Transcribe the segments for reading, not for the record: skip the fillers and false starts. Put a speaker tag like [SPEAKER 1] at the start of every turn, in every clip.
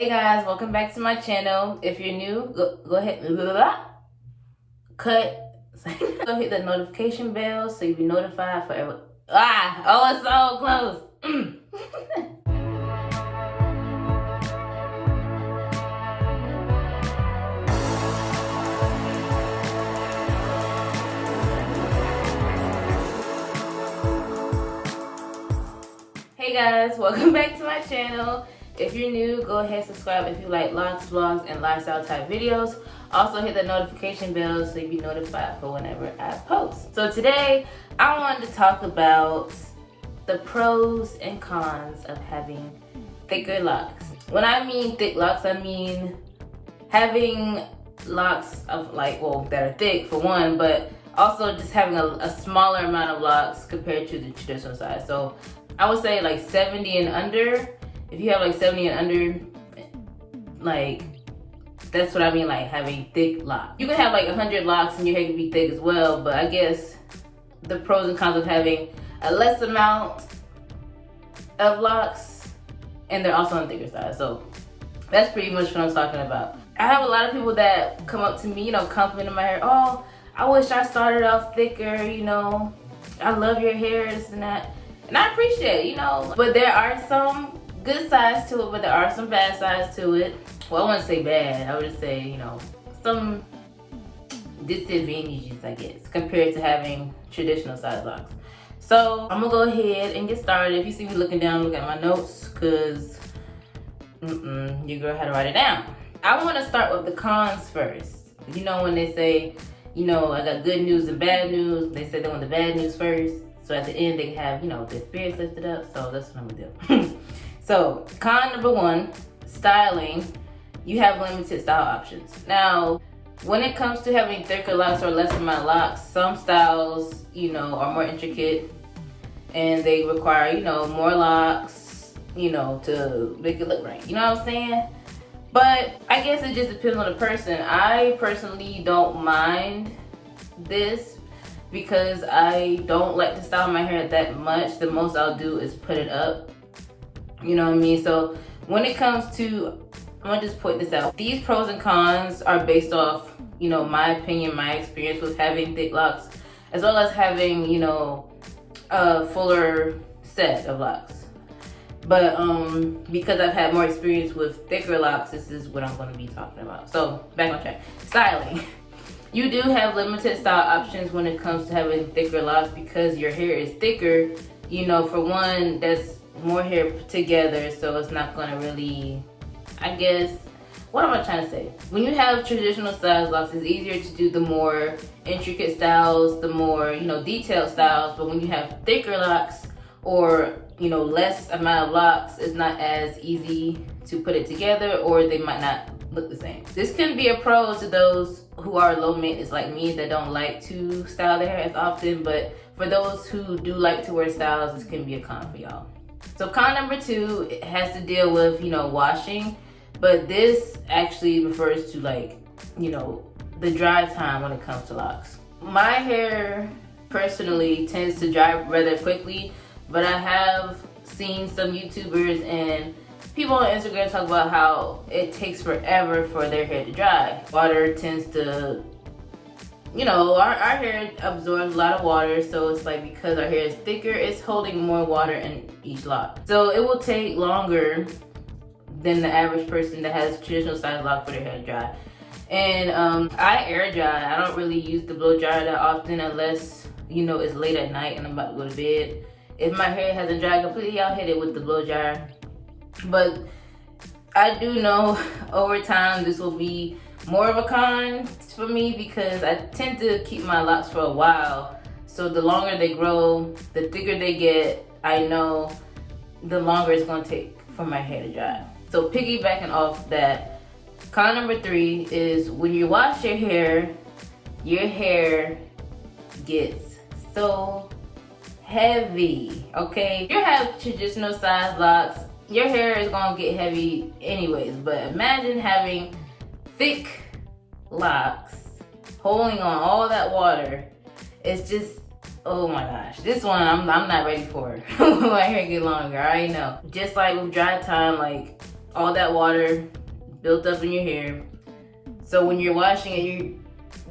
[SPEAKER 1] Hey guys, welcome back to my channel. If you're new, go ahead, cut. Go hit the notification bell so you'll be notified for every. Oh, it's so close. Hey guys, welcome back to my channel. If you're new, go ahead and subscribe if you like locs, vlogs, and lifestyle type videos. Also hit the notification bell so you'll be notified for whenever I post. So today, I wanted to talk about the pros and cons of having thicker locks. When I mean thick locks, I mean having locks of that are thick for one, but also just having a smaller amount of locks compared to the traditional size. So I would say like 70 and under. If you have like 70 and under, like that's what I mean, like having thick locks. You can have like 100 locks and your hair can be thick as well, but I guess the pros and cons of having a less amount of locks and they're also on the thicker side. So that's pretty much what I'm talking about. I have a lot of people that come up to me, complimenting my hair. Oh, I wish I started off thicker, I love your hair, this and that. And I appreciate it, But there are some good sides to it, but there are some bad sides to it. Well, I wouldn't say bad. I would just say, some disadvantages, I guess, compared to having traditional size locks. So I'm gonna go ahead and get started. If you see me looking down, look at my notes, because your girl had to write it down. I want to start with the cons first. When they say, I got good news and bad news, they say they want the bad news first. So at the end, they have, their spirits lifted up. So that's what I'm gonna do. So con number one, styling. You have limited style options. Now, when it comes to having thicker locks or less amount of locks, some styles, are more intricate and they require, more locks, to make it look right. You know what I'm saying? But I guess it just depends on the person. I personally don't mind this because I don't like to style my hair that much. The most I'll do is put it up. You know what I mean? So when it comes to, I'm gonna just point this out. These pros and cons are based off, my opinion, my experience with having thick locks, as well as having, a fuller set of locks. But because I've had more experience with thicker locks, this is what I'm gonna be talking about. So back on track. Styling. You do have limited style options when it comes to having thicker locks because your hair is thicker. For one, that's more hair put together, so it's not gonna really, I guess, what am I trying to say? When you have traditional size locks, it's easier to do the more intricate styles, the more, detailed styles, but when you have thicker locks or, less amount of locks, it's not as easy to put it together, or they might not look the same. This can be a pro to those who are low maintenance like me that don't like to style their hair as often, but for those who do like to wear styles, this can be a con for y'all. So con number two, it has to deal with, washing, but this actually refers to the dry time when it comes to locks. My hair personally tends to dry rather quickly, but I have seen some YouTubers and people on Instagram talk about how it takes forever for their hair to dry. Water tends to, our hair absorbs a lot of water, so it's like because our hair is thicker, it's holding more water in each lock. So it will take longer than the average person that has traditional size lock for their hair to dry. And I air dry. I don't really use the blow dryer that often unless, it's late at night and I'm about to go to bed. If my hair hasn't dried completely, I'll hit it with the blow dryer. But I do know over time this will be more of a con for me because I tend to keep my locks for a while. So the longer they grow, the thicker they get, I know the longer it's going to take for my hair to dry. So piggybacking off that, con number three is when you wash your hair gets so heavy, okay? If you have traditional size locks, your hair is gonna get heavy anyways, but imagine having thick locks holding on all that water. It's just, oh my gosh, this one I'm not ready for. My hair get longer, I already know. Just like with dry time, all that water built up in your hair. So when you're washing it,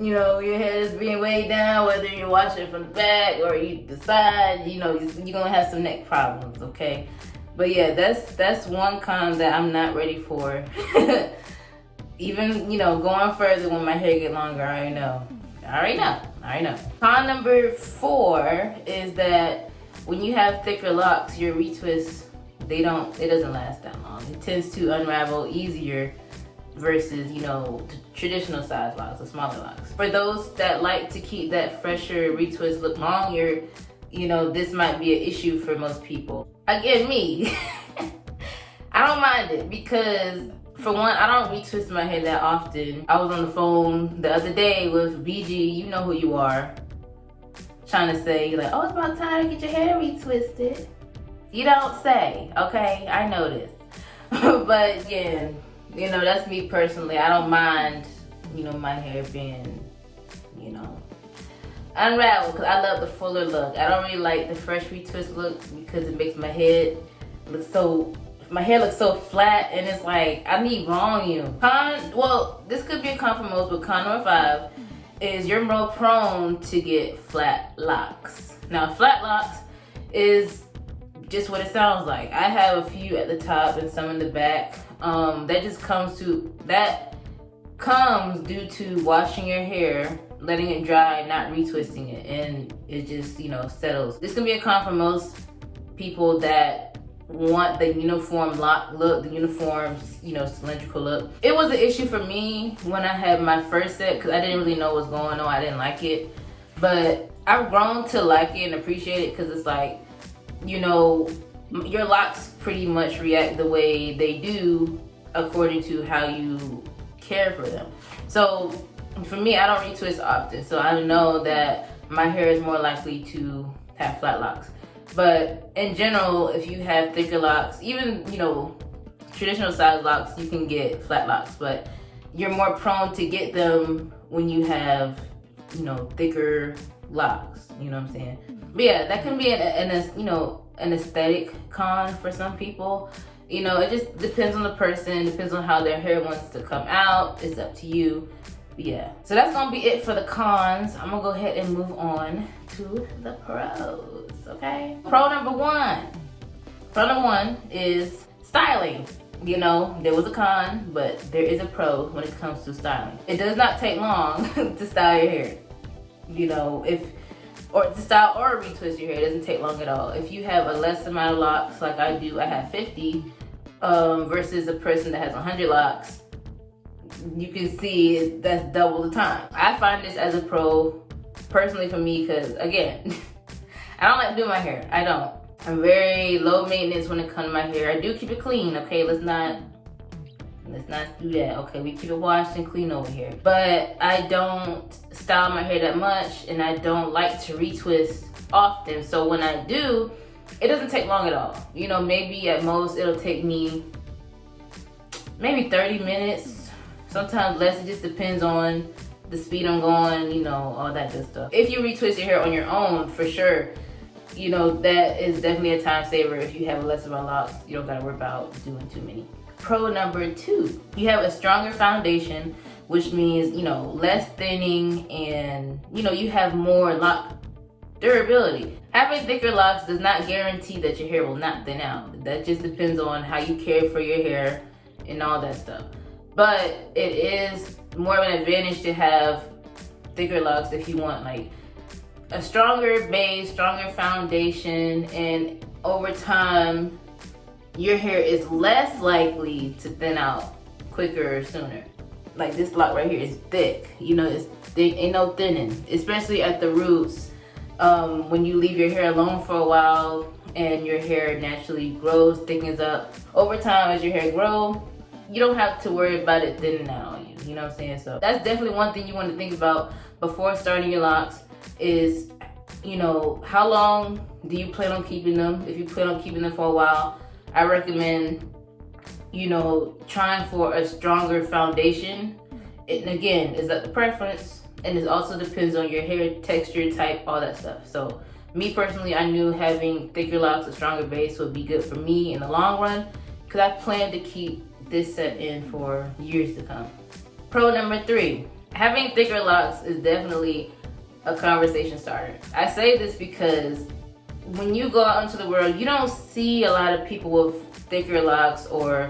[SPEAKER 1] you know, your head is being weighed down, whether you're washing it from the back or the side, you know, you're gonna have some neck problems, okay? But yeah, that's one con that I'm not ready for. Even, you know, going further when my hair get longer, I already know. Con number 4 is that when you have thicker locks, your retwists, it doesn't last that long. It tends to unravel easier versus, you know, traditional size locks or smaller locks. For those that like to keep that fresher retwist look longer, you know, this might be an issue for most people. Again, me, I don't mind it because, for one, I don't retwist my hair that often. I was on the phone the other day with BG, you know who you are, trying to say, like, oh, it's about time to get your hair retwisted. You don't say, okay? I know this. But yeah, you know, that's me personally. I don't mind, you know, my hair being, you know, unraveled because I love the fuller look. I don't really like the fresh retwist look because it makes my hair look so flat, and it's like, I need volume. Well, this could be a con for most, but con number 5 is you're more prone to get flat locks. Now, flat locks is just what it sounds like. I have a few at the top and some in the back. That comes due to washing your hair, letting it dry, not retwisting it, and it just, you know, settles. This can be a con for most people that want the uniform lock look, the uniform, you know, cylindrical look. It was an issue for me when I had my first set because I didn't really know what's going on. I didn't like it, but I've grown to like it and appreciate it because it's like, you know, your locks pretty much react the way they do according to how you care for them. So for me, I don't retwist often, so I know that my hair is more likely to have flat locks. But in general, if you have thicker locks, even, you know, traditional size locks, you can get flat locks, but you're more prone to get them when you have, you know, thicker locks, you know what I'm saying? But yeah, that can be an aesthetic con for some people. You know, it just depends on the person, depends on how their hair wants to come out. It's up to you. Yeah, so that's gonna be it for the cons. I'm gonna go ahead and move on to the pros, okay? Pro number one is styling. You know, there was a con, but there is a pro when it comes to styling. It does not take long to style your hair. You know, to style or retwist your hair, it doesn't take long at all. If you have a less amount of locks, like I do, I have 50, versus a person that has 100 locks, you can see that's double the time. I find this as a pro, personally for me, because again, I don't like doing my hair. I don't. I'm very low maintenance when it comes to my hair. I do keep it clean, okay? Let's not do that, okay? We keep it washed and clean over here. But I don't style my hair that much, and I don't like to retwist often. So when I do, it doesn't take long at all. You know, maybe at most it'll take me maybe 30 minutes, sometimes less. It just depends on the speed I'm going, you know, all that good stuff. If you retwist your hair on your own, for sure, you know, that is definitely a time saver. If you have less amount of locks, you don't gotta worry about doing too many. Pro number 2, you have a stronger foundation, which means, you know, less thinning, and, you know, you have more lock durability. Having thicker locks does not guarantee that your hair will not thin out. That just depends on how you care for your hair and all that stuff. But it is more of an advantage to have thicker locks if you want like a stronger base, stronger foundation, and over time, your hair is less likely to thin out quicker or sooner. Like this lock right here is thick, you know, it's thick, ain't no thinning, especially at the roots. When you leave your hair alone for a while and your hair naturally grows, thickens up. Over time, as your hair grows, you don't have to worry about it thinning out on you, you know what I'm saying? So that's definitely one thing you want to think about before starting your locks is, you know, how long do you plan on keeping them? If you plan on keeping them for a while, I recommend, you know, trying for a stronger foundation. And again, it's up to preference, and it also depends on your hair texture, type, all that stuff. So me personally, I knew having thicker locks, a stronger base would be good for me in the long run, because I plan to keep this set in for years to come. Pro number 3, having thicker locks is definitely a conversation starter. I say this because when you go out into the world, you don't see a lot of people with thicker locks, or,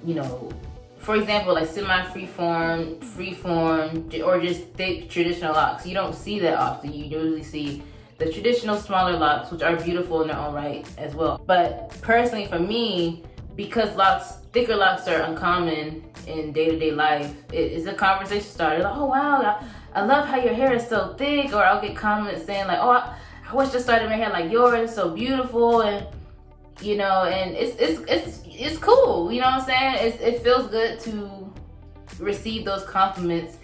[SPEAKER 1] you know, for example, like semi-freeform, freeform, or just thick traditional locks. You don't see that often. You usually see the traditional smaller locks, which are beautiful in their own right as well. But personally for me, because thicker locks are uncommon in day-to-day life, it is a conversation starter. Like, oh wow, I love how your hair is so thick. Or I'll get comments saying like, oh, I wish I started my hair like yours, it's so beautiful. And you know, and it's cool, you know what I'm saying? It feels good to receive those compliments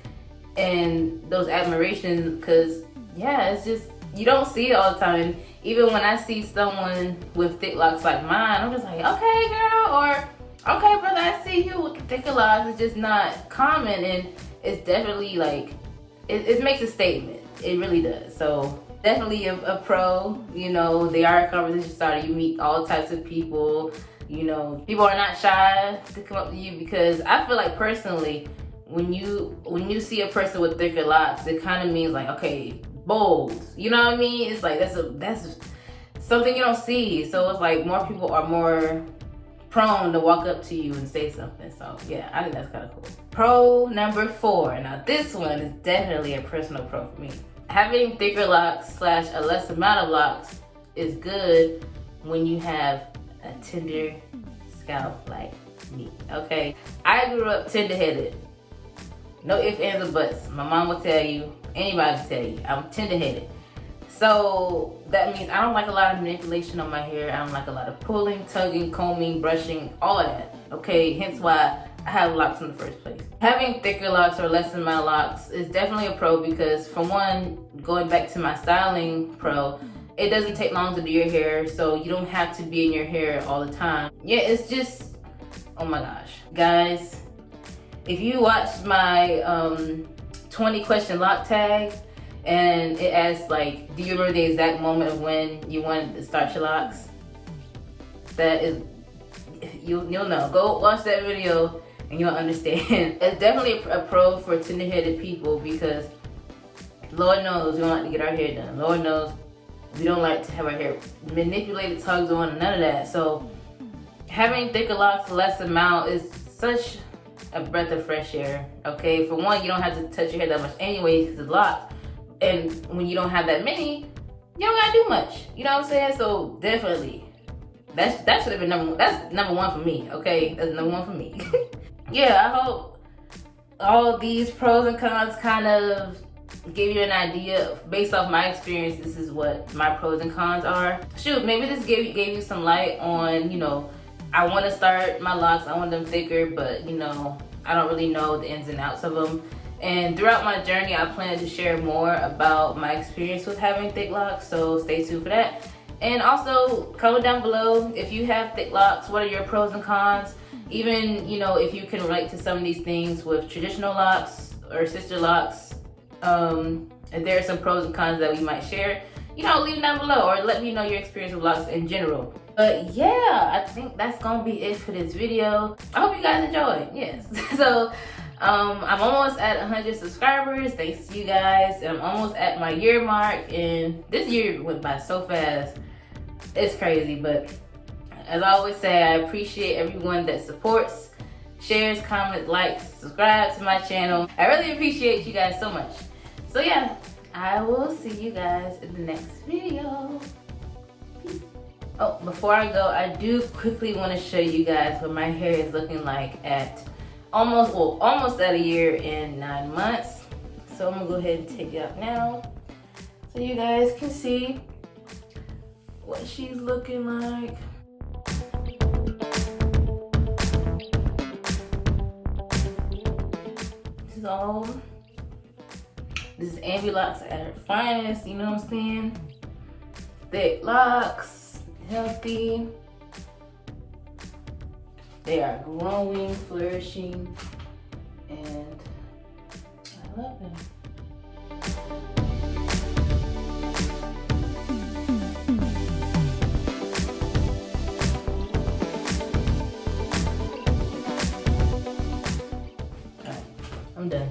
[SPEAKER 1] and those admirations, because yeah, it's just, you don't see it all the time. And even when I see someone with thick locks like mine, I'm just like, okay girl, or okay brother, I see you with the thicker locks. It's just not common, and it's definitely like, it makes a statement. It really does. So definitely a pro. You know, they are a conversation starter. You meet all types of people. You know, people are not shy to come up to you, because I feel like personally, when you see a person with thicker locks, it kind of means like, okay, bold. You know what I mean? It's like that's something you don't see. So it's like more people are more prone to walk up to you and say something. So yeah, I think that's kind of cool. Pro number 4. Now this one is definitely a personal pro for me. Having thicker locks / a less amount of locks is good when you have a tender scalp like me, okay? I grew up tender-headed. No ifs, ands, or buts. My mom will tell you, anybody will tell you, I'm tender-headed. So that means I don't like a lot of manipulation on my hair. I don't like a lot of pulling, tugging, combing, brushing, all of that, okay? Hence why I have locks in the first place. Having thicker locks or less amount of locks is definitely a pro, because for one, going back to my styling pro, it doesn't take long to do your hair, so you don't have to be in your hair all the time. Yeah, it's just, oh my gosh. Guys, if you watched my 20 question loc tag, and it asks like, do you remember the exact moment of when you wanted to start your locks? That is, you'll know. Go watch that video and you'll understand. It's definitely a pro for tender-headed people, because Lord knows we don't like to get our hair done. Lord knows we don't like to have our hair manipulated, tugged on, and none of that. So having thicker locks, less amount, is such a breath of fresh air, okay? For one, you don't have to touch your hair that much anyways, because it's locked. And when you don't have that many, you don't gotta do much. You know what I'm saying? So definitely, that should have been number 1. That's number 1 for me, okay? That's number 1 for me. Yeah, I hope all these pros and cons kind of gave you an idea. Based off my experience, this is what my pros and cons are. Shoot, maybe this gave you some light on, you know, I want to start my locks, I want them thicker, but you know, I don't really know the ins and outs of them. And throughout my journey, I plan to share more about my experience with having thick locks, so stay tuned for that. And also, comment down below if you have thick locks, what are your pros and cons? Even, you know, if you can relate to some of these things with traditional locks or sister locks, if there are some pros and cons that we might share, you know, leave them down below, or let me know your experience with locks in general. But yeah, I think that's gonna be it for this video. I hope you guys enjoyed. Yes. So I'm almost at 100 subscribers, thanks to you guys. I'm almost at my year mark, and this year went by so fast. It's crazy, but as I always say, I appreciate everyone that supports, shares, comments, likes, subscribes to my channel. I really appreciate you guys so much. So yeah, I will see you guys in the next video. Peace. Oh, before I go, I do quickly want to show you guys what my hair is looking like at almost at a year and 9 months. So I'm gonna go ahead and take it out now, so you guys can see what she's looking like. This is Ambilocs at her finest, you know what I'm saying? Thick locks, healthy. They are growing, flourishing, and I love them. I'm done.